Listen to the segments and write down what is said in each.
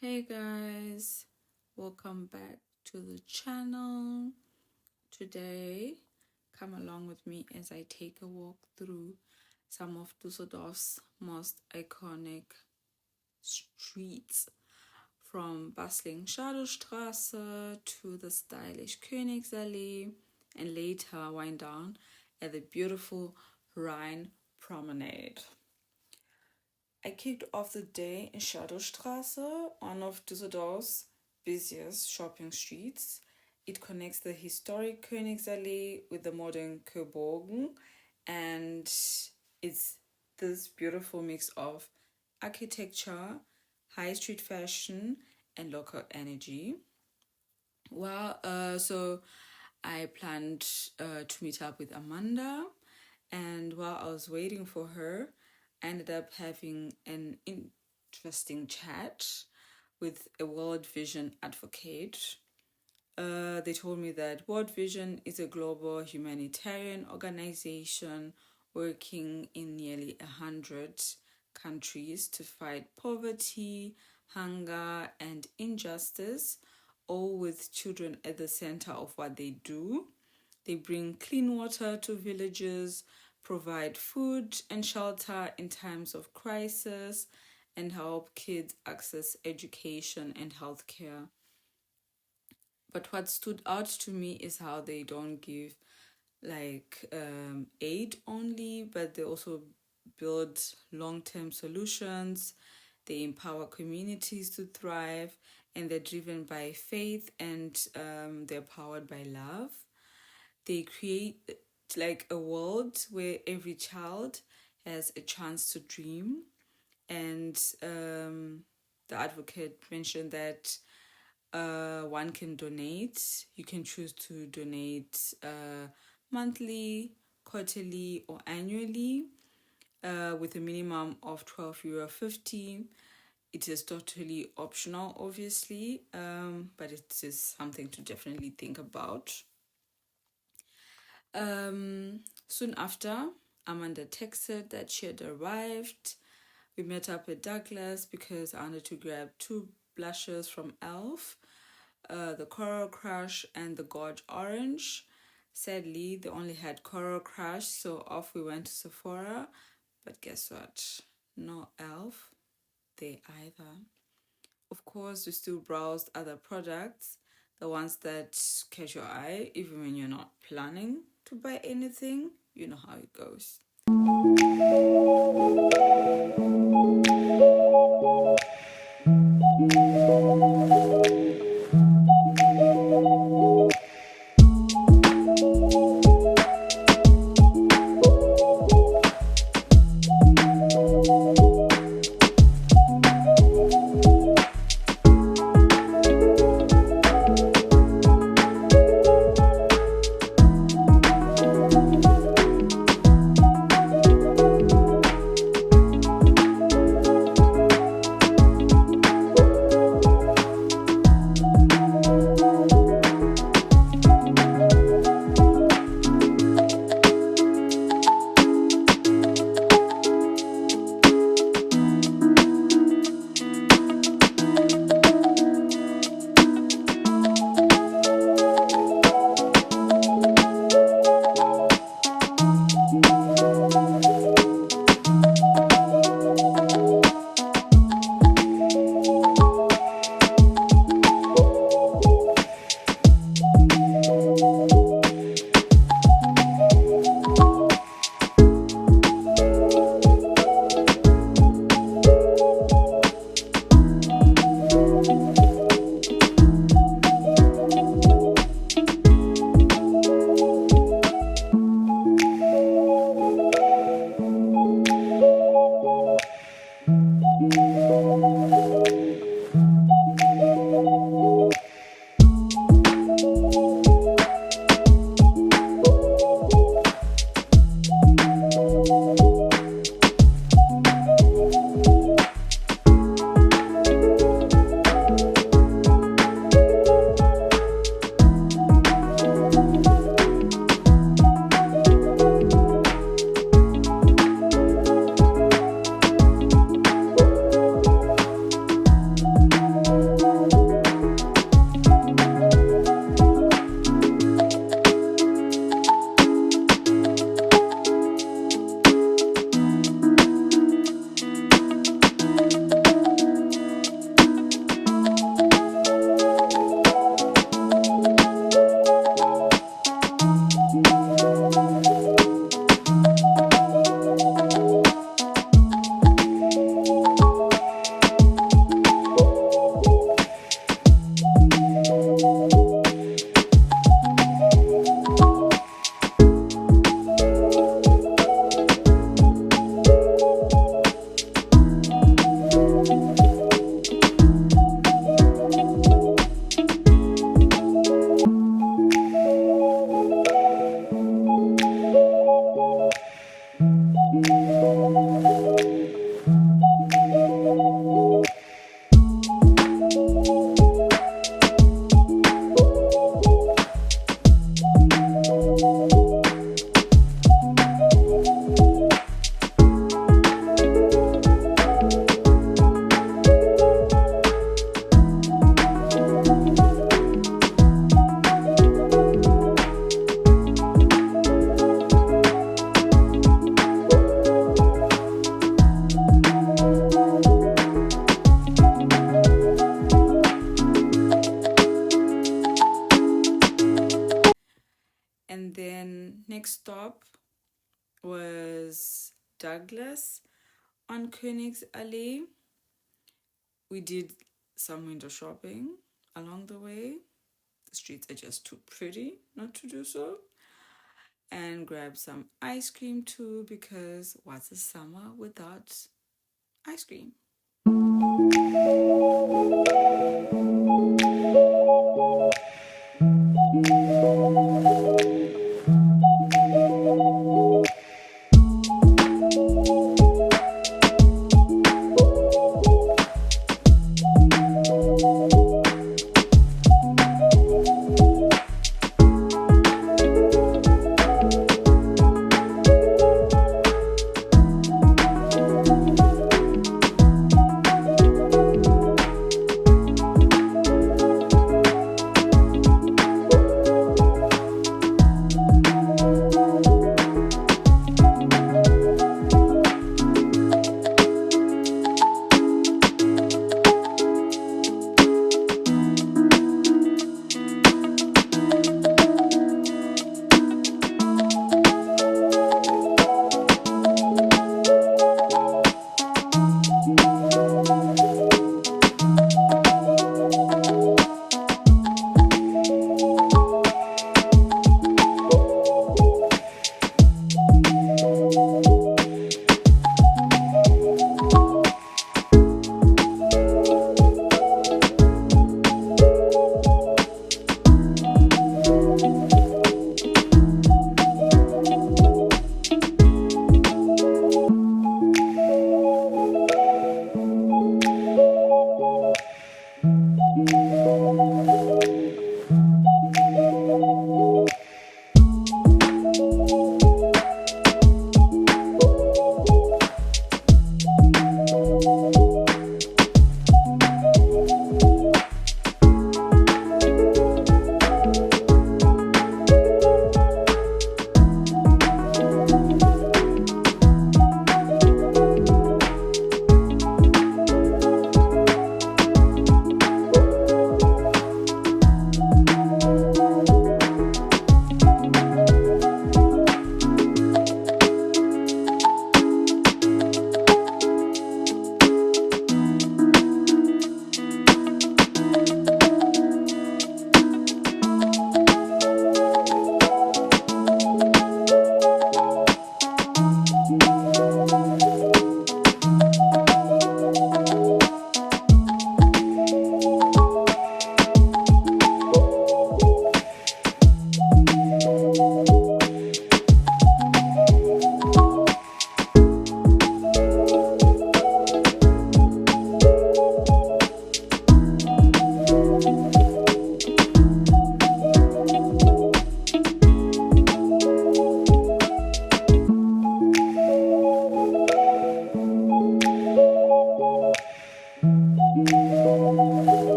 Hey guys, welcome back to the channel. Today, come along with me as I take a walk through some of Düsseldorf's most iconic streets, from bustling Schadowstraße to the stylish Königsallee, and later wind down at the beautiful Rhine Promenade. I kicked off the day in Schadowstraße, one of Düsseldorf's busiest shopping streets. It connects the historic Königsallee with the modern Coburgen, and it's this beautiful mix of architecture, high street fashion, and local energy. So I planned to meet up with Amanda, and while I was waiting for her, I ended up having an interesting chat with a World Vision advocate. They told me that World Vision is a global humanitarian organization working in nearly 100 countries to fight poverty, hunger, and injustice, all with children at the center of what they do. They bring clean water to villages, provide food and shelter in times of crisis, and help kids access education and healthcare. But what stood out to me is how they don't give aid only, but they also build long-term solutions. They empower communities to thrive, and they're driven by faith, and they're powered by love. They create a world where every child has a chance to dream. And the advocate mentioned that one can donate. You can choose to donate monthly, quarterly, or annually with a minimum of €12.50. It is totally optional, obviously, but it is something to definitely think about. Soon after, Amanda texted that she had arrived. We met up at Douglas because I wanted to grab two blushes from e.l.f., the Coral Crush and the Gorge Orange. Sadly, they only had Coral Crush, so off we went to Sephora. But guess what? No e.l.f. there either. Of course, we still browsed other products, the ones that catch your eye, even when you're not planning to buy anything. You know how it goes. next stop was Douglas on Königsallee. We did some window shopping along the way. The streets are just too pretty not to do so. And grabbed some ice cream too, because what's a summer without ice cream?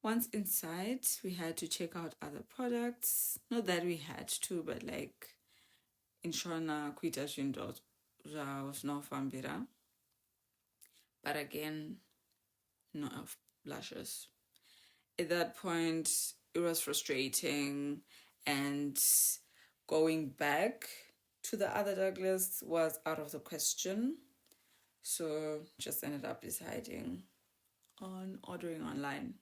Once inside, we had to check out other products. Not that we had to, but like in Shona kuita zvinhu zvinofambira. But again, no blushes. At that point, it was frustrating, and going back to the other Douglas was out of the question. So just ended up deciding on ordering online.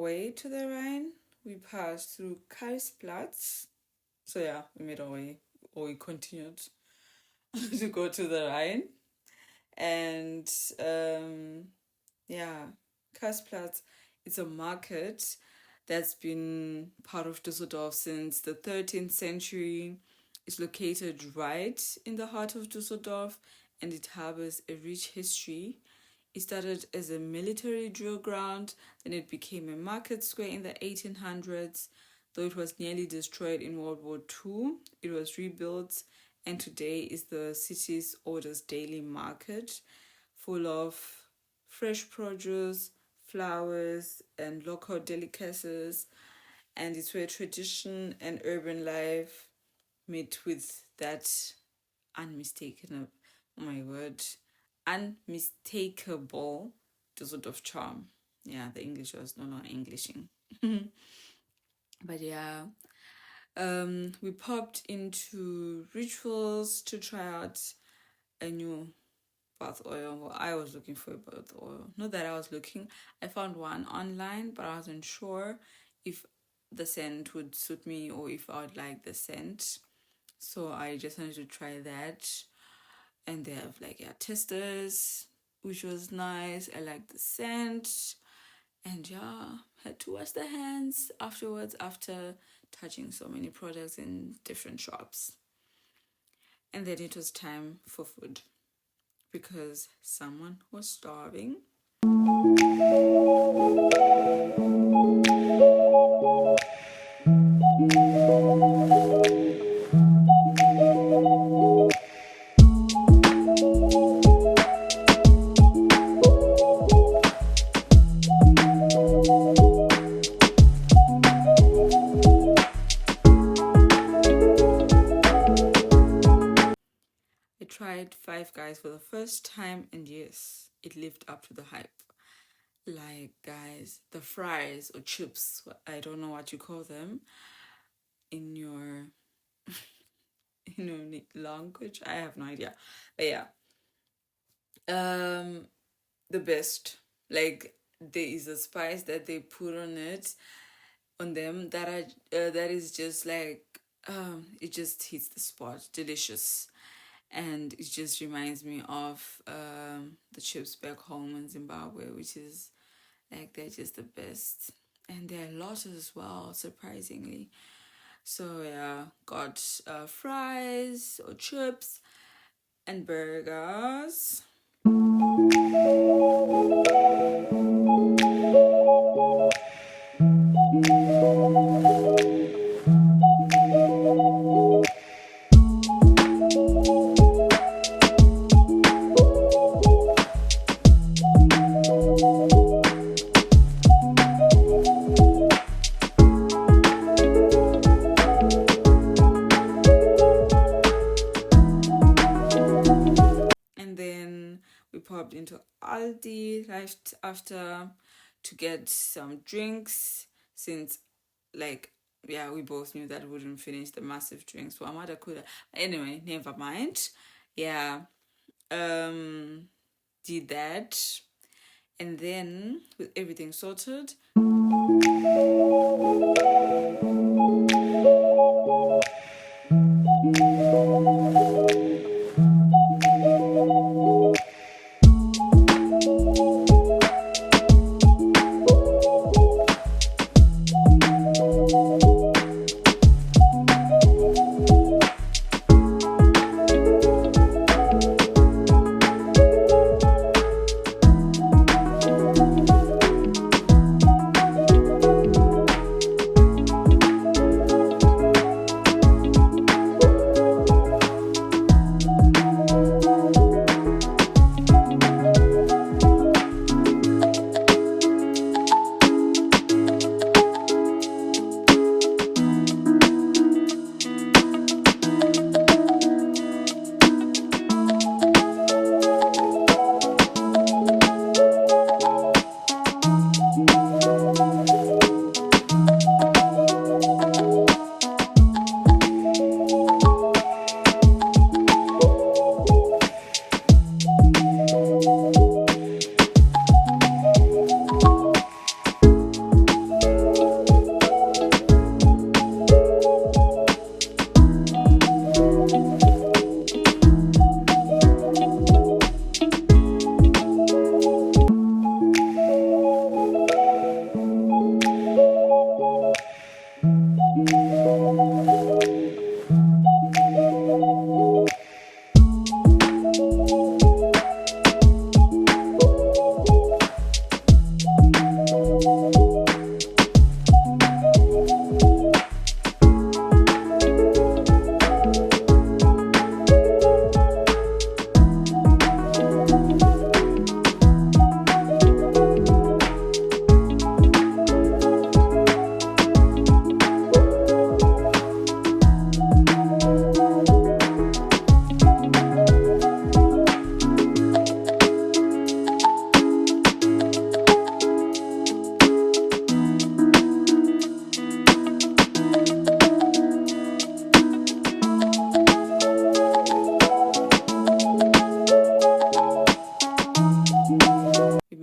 way to the Rhine, we passed through Karlsplatz. So yeah, we made our way, or we continued to go to the Rhine. And yeah, Karlsplatz, it's a market that's been part of Düsseldorf since the 13th century. It's located right in the heart of Düsseldorf, and it harbors a rich history. It started as a military drill ground, then it became a market square in the 1800s. Though it was nearly destroyed in World War II, it was rebuilt, and today is the city's oldest daily market, full of fresh produce, flowers, and local delicacies. And it's where tradition and urban life meet with that unmistakable, oh my word, unmistakable Düsseldorf charm. Yeah, the English was no longer Englishing. But yeah, we popped into Rituals to try out a new bath oil. Well, I was looking for a bath oil. Not that I was looking. I found one online, but I wasn't sure if the scent would suit me or if I would like the scent. So I just wanted to try that. And they have testers, which was nice. I liked the scent. And yeah, had to wash the hands afterwards after touching so many products in different shops. And then it was time for food because someone was starving. I tried Five Guys for the first time, and yes, it lived up to the hype. Like, guys, the fries or chips, I don't know what you call them in your language. I have no idea. But yeah, the best. Like, there is a spice that they put on them that is just it just hits the spot. Delicious. And it just reminds me of the chips back home in Zimbabwe, which is they're just the best. And they're a lot as well, surprisingly. So yeah, got fries or chips and burgers. Into Aldi right after to get some drinks since we both knew that we wouldn't finish the massive drinks. So Amada could anyway, never mind. Yeah. Did that, and then with everything sorted,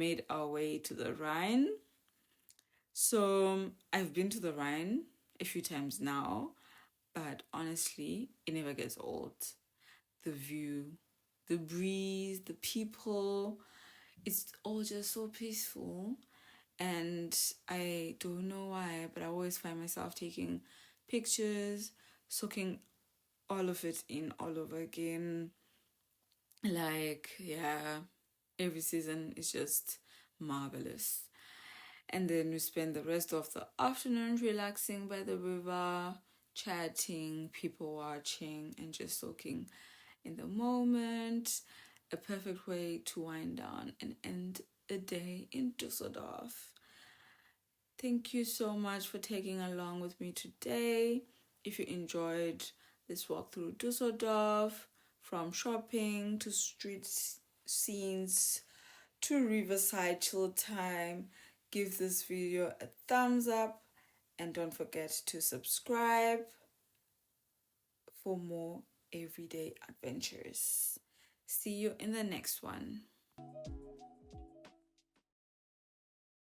made our way to the Rhine. So I've been to the Rhine a few times now, but honestly, it never gets old. The view, the breeze, the people, it's all just so peaceful. And I don't know why, but I always find myself taking pictures, soaking all of it in all over again. Like, yeah, every season is just marvelous. And then we spend the rest of the afternoon relaxing by the river, chatting, people watching, and just soaking in the moment. A perfect way to wind down and end a day in Düsseldorf. Thank you so much for taking along with me today. If you enjoyed this walk through Düsseldorf, from shopping to street scenes to riverside chill time, give this video a thumbs up and don't forget to subscribe for more everyday adventures. See you in the next one.